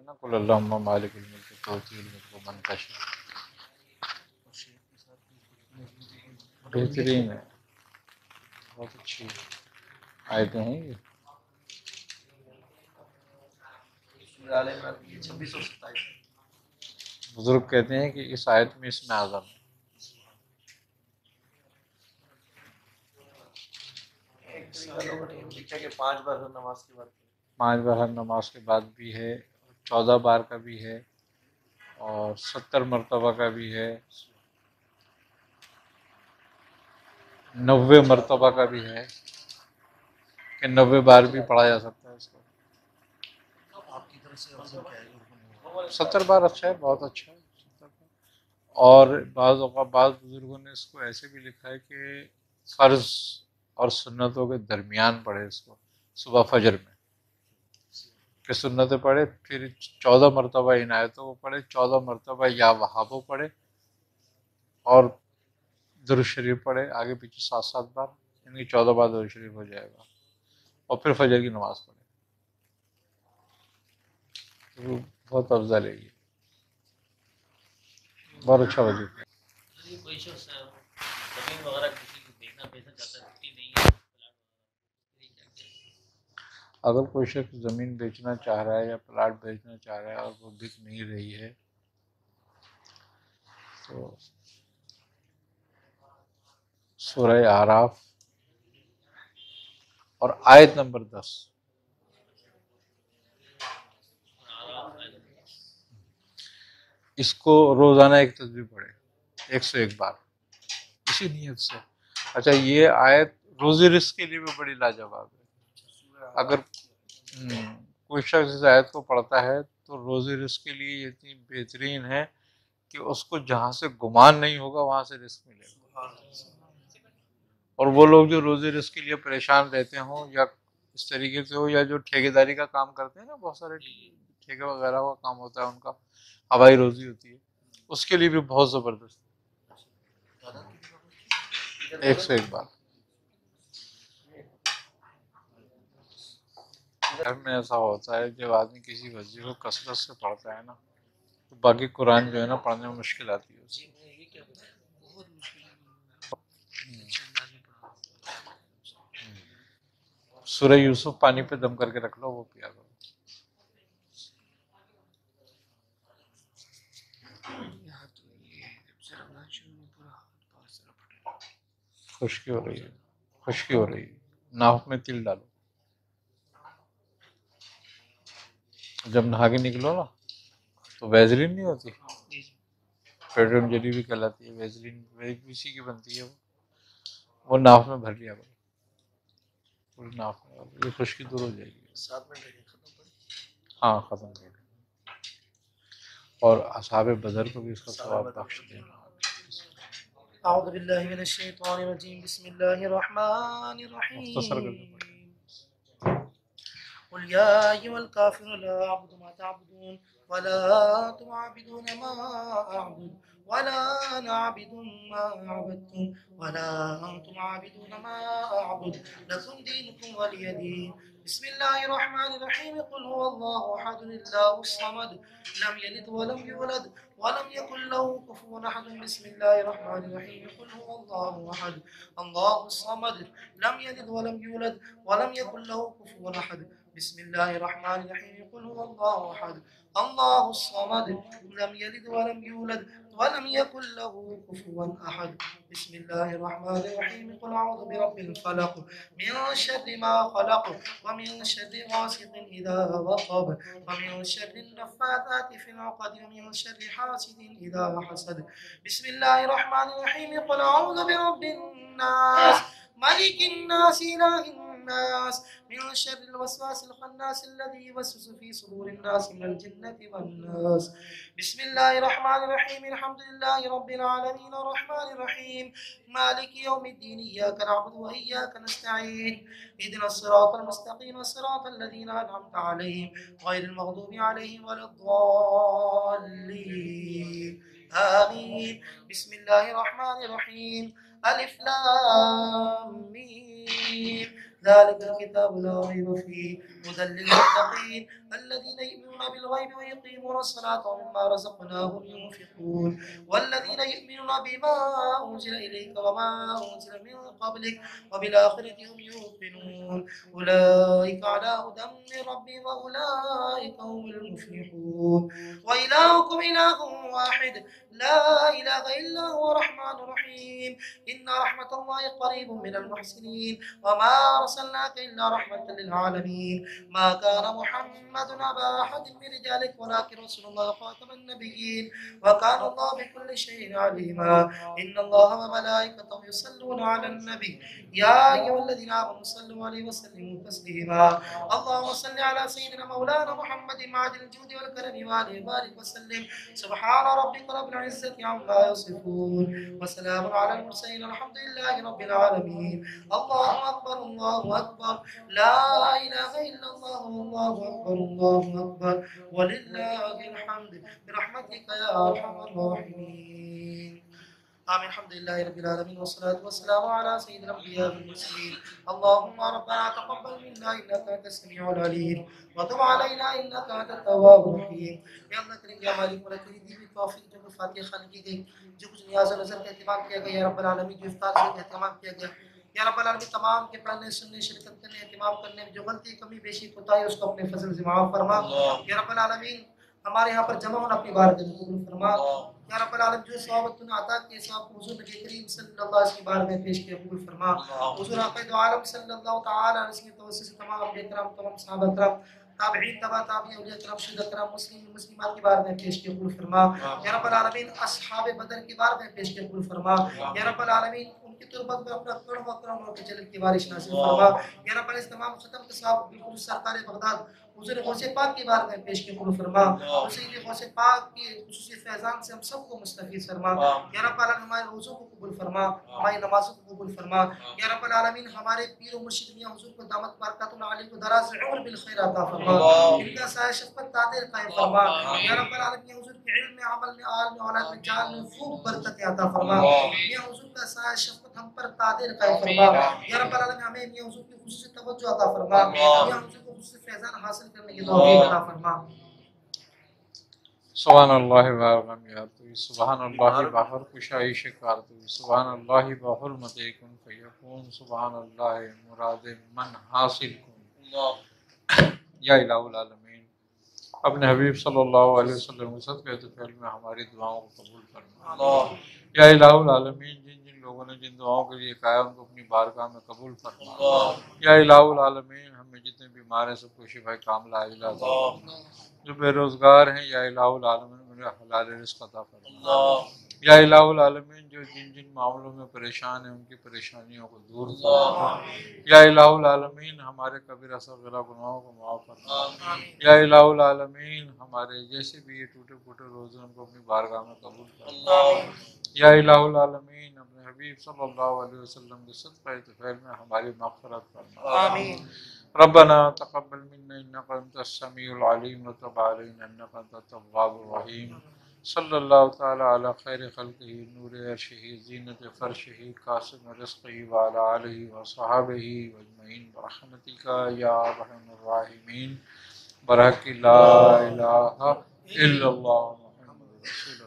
نا قل اللہم مالک الملک تؤتی الملک من تشاء. بہترین ہے، بہت اچھی آیتیں ہیں یہ. بزرگ کہتے ہیں کہ اس آیت میں اسم اعظم ہے. 5 بار نماز کے بعد 5 بار ہر نماز کے بعد بھی ہے، 14 بار کا بھی ہے، اور 70 مرتبہ کا بھی ہے، 90 مرتبہ کا بھی ہے کہ 90 بار بھی پڑھا جا سکتا ہے اس کو. آپ کی طرف سے افضل کیا ہے؟ 70 بار اچھا ہے، بہت اچھا ہے 70 بار. اور بعض اوقات بعض بزرگوں نے اس کو ایسے بھی لکھا ہے کہ فرض اور سنتوں کے درمیان پڑھے اس کو صبح فجر میں، کہ سنتیں پڑھے پھر 14 مرتبہ ان آیتوں کو پڑھے، 14 مرتبہ یا وہابوں پڑھے، اور درود شریف پڑھے آگے پیچھے 7 بار، یعنی 14 بار درود شریف ہو جائے گا، اور پھر فجر کی نماز پڑھے. تو بہت افضل ہے یہ، بہت اچھا وظیفہ ہے. کوئی شخص زمین وغیرہ کسی کو دیکھنا پیسہ چاہتا ہے رکھتی نہیں ہے، اگر کوئی شخص زمین بیچنا چاہ رہا ہے یا پلاٹ بیچنا چاہ رہا ہے اور وہ بک نہیں رہی ہے تو سورہ اعراف اور آیت نمبر 10 اس کو روزانہ ایک تسبیح پڑھے 101 بار اسی نیت سے. اچھا یہ آیت روزی رزق کے لیے بھی بڑی لاجواب ہے. اگر کوئی شخص اس آیت کو پڑھتا ہے تو روزی رزق کے لیے یہ اتنی بہترین ہے کہ اس کو جہاں سے گمان نہیں ہوگا وہاں سے رزق ملے گا. اور وہ لوگ جو روزی رزق کے لیے پریشان رہتے ہوں یا اس طریقے سے ہو، یا جو ٹھیکے داری کا کام کرتے ہیں نا، بہت سارے ٹھیکے وغیرہ کا کام ہوتا ہے ان کا، ہوائی روزی ہوتی ہے، اس کے لیے بھی بہت زبردست 101 بار. گھر میں ایسا ہوتا ہے جب آدمی کسی وظیفے کو کثرت سے پڑھتا ہے نا تو باقی قرآن جو ہے نا پڑھنے میں مشکل آتی ہے. سورہ یوسف پانی پہ دم کر کے رکھ لو، وہ پیا کرو. خشکی ہو رہی ہے، خشکی ہو رہی ہے، ناک میں تل ڈالو. جب نہا کے نکلو نا تو ویزلین نہیں ہوتی، پیٹرن جلی بھی کہلاتی ہے، ویزلین اسی کی بنتی ہے، وہ ناک میں بھر لیا کرو، پوری ناک میں، یہ خشکی دور ہو جائے گی. 7 منٹ رہے ختم کر. ہاں ختم کر دیں. اور اصحاب بدر کو بھی اس کا ثواب بخش دینا. اعوذ باللہ من الشیطان الرجیم، بسم اللہ الرحمن مختصر کر کے الرحیم. پڑھیں. قل یا ایھا الکافرون لا اعبد ما تعبدون ولا انتم عابدون ما اعبد ولا انا عابد ما عبدتم ولا انتم عابدون ما اعبد لكم دينكم ولي دين. بسم الله الرحمن الرحيم. قل هو الله احد الله الصمد لم يلد ولم يولد ولم يكن له كفوا احد. بسم الله الرحمن الرحيم. قل هو الله احد الله الصمد لم يلد ولم يولد ولم يكن له كفوا احد. بسم الله الرحمن الرحيم. قل هو الله احد الله الصمد لم يلد ولم يولد ولم يكن له كفوا احد. بسم الله الرحمن الرحيم. قل اعوذ برب الفلق من شر ما خلق ومن شر غاسق اذا وقب ومن شر النفاثات في العقد ومن شر حاسد اذا حسد. بسم الله الرحمن الرحيم. قل اعوذ برب الناس ملك الناس اله الناس من شر الوسواس الخناس الذي يوسوس في صدور الناس من الجنة والناس. بسم الله الرحمن الرحيم. الحمد لله رب العالمين الرحمن الرحيم مالك يوم الدين إياك نعبد وإياك نستعين اهدنا الصراط المستقيم صراط الذين أنعمت عليهم غير المغضوب عليهم ولا الضالين آمين. بسم الله الرحمن الرحيم. ألف لام ميم ذلك الكتاب لا ريب فيه هدى للمتقين الذين يؤمنون بالغيب ويقيمون الصلاة ومما رزقناهم ينفقون والذين يؤمنون بما أنزل إليك وما أنزل من قبلك وبالآخرة هم يوقنون أولئك على هدى من ربهم وأولئك هم المفلحون وإلهكم إله واحد لا إله إلا هو الرحمن الرحيم إن رحمة الله قريب من المحسنين وما أرسلناك إلا رحمة للعالمين ما كان محمد أبا أحد من رجالك ولكن رسول الله خاتم النبيين وكان الله بكل شيء عليما إن الله وملائكته يصلون على النبي يا أيها الذين آمنوا صلوا عليه وسلموا تسليما اللهم صل على سيدنا مولانا محمد معدن الجود والكرم وآله وبارك وسلم سبحان ربك رب العزة عما يصفون وسلام على المرسلين الحمد لله رب العالمين الله أكبر الله أكبر لا إله إلا الله والله أكبر الله أكبر ولله الحمد برحمتك يا أرحم الراحمين آمين الحمد لله رب العالمين والصلاة والسلام على سيد الأنبياء والمرسلين اللهم ربنا تقبل منا إنك أنت السميع العليم وتب علينا إنك أنت التواب الرحيم یا اللہ کریں گے ہماری پورا کری دی ہوئی توفیق جو فاتحہ خانی کی گئی جو کچھ نیاز و نظر کا اہتمام کیا گیا یا رب العالمین جو افطار سے اہتمام کیا گیا یا رب العالمین تمام کے پڑھنے سننے شرکت کرنے اہتمام کرنے میں جو غلطی کمی بیشی کوتاہی اس کو اپنے فضل سے معاف فرما یا رب العالمین ہمارے یہاں پر جمع ہونا اپنی بارگاہ میں قبول فرما یا رب العالمین جو ثواب تو عطا کیے صاحب حضور نبی کریم صلی اللہ علیہ وسلم کی بارگاہ میں پیش کیا قبول فرما حضور آقا دو عالم صلی اللہ تعالی علیہ وسلم توسل سے تمام انبیاء کرام تمام صحابہ کرام تابعین تبع تابعین اولیاء کرام شہداء کرام مسلمین مسلمات کی بارگاہ میں پیش کیا قبول فرما یا رب العالمین اصحاب بدر کی بارگاہ میں پیش کیا قبول فرما یا رب العالمین ان کی تربت میں اپنا کرم و کرم اور جلال کی بارش نازل فرما یا رب العالمین تمام ختم کے صاحب بالکل سرکار بغداد حضور غوث پاک کی بارگاہ میں پیش کے قبول فرما حضور غوث پاک کی خصوصی فیضان سے ہم سب کو مستفید فرما یا رب العالمین ہمارے روزوں کو قبول فرما ہماری نمازوں کو قبول فرما یا رب العالمین ہمارے پیر و مرشد میاں حضور کو دامت برکات العالی کو دراز عمر بالخیر عطا فرما ان کا سایہ شفقت تعدیر قائم فرما یا رب العالمین حضور کے علم میں عمل میں آل میں اولاد میں جان میں خوب برکت عطا فرما میاں حضور کا سایہ شفقت ہم پر تعدیر قائم فرما یا رب العالمین ہمیں میاں حضور کی خصوصی توجہ عطا فرما میاں حضور کو خصوصی فیضان حاصل کرنے کی توفیق عطا فرما سبحان اللہ وغمیاتو سبحان اللہ بحر کشائی شکارتو سبحان اللہ بحرمت کن فیکون سبحان اللہ مراد من حاصل کن یا الہ العالمین اپنے حبیب صلی اللہ علیہ وسلم کے صدقہ فعل میں ہماری دعاؤں کو قبول فرما یا الہ العالمین جن جن لوگوں نے جن دعاؤں کے لیے کہا ان کو اپنی بارگاہ میں قبول فرما یا الہ العالمین ہمیں جتنے بیمار ہیں سب کو شفا کاملہ عاجلہ عطا فرما جو بے روزگار ہیں یا الہ العالمین انہیں حلال رزق عطا فرما یا الہ العالمین جو جن جن معاملوں میں پریشان ہیں ان کی پریشانیوں کو دور فرما یا الہ العالمین ہمارے کبیرہ صغیرہ گناہوں کو معاف فرما یا الہ العالمین ہمارے جیسے بھی یہ ٹوٹے پھوٹے روزے ان کو اپنی بارگاہ میں قبول فرما یا الہ العالمین اپنے حبیب صلی اللہ علیہ وسلم کے صدقہ فعل میں ہماری مغفرت فرما آمین ربنا تقبل منا انك انت السميع العليم وتب علينا انك انت التواب الرحيم صلی اللہ تعالی علی خیر خلقہ نور عرشہ زینت فرشہ قاسم رزقہ وعلی آلہ وصحابہ اجمعین برحمتک یا ارحم الراحمین برحق لا الہ الا اللہ محمد رسول اللہ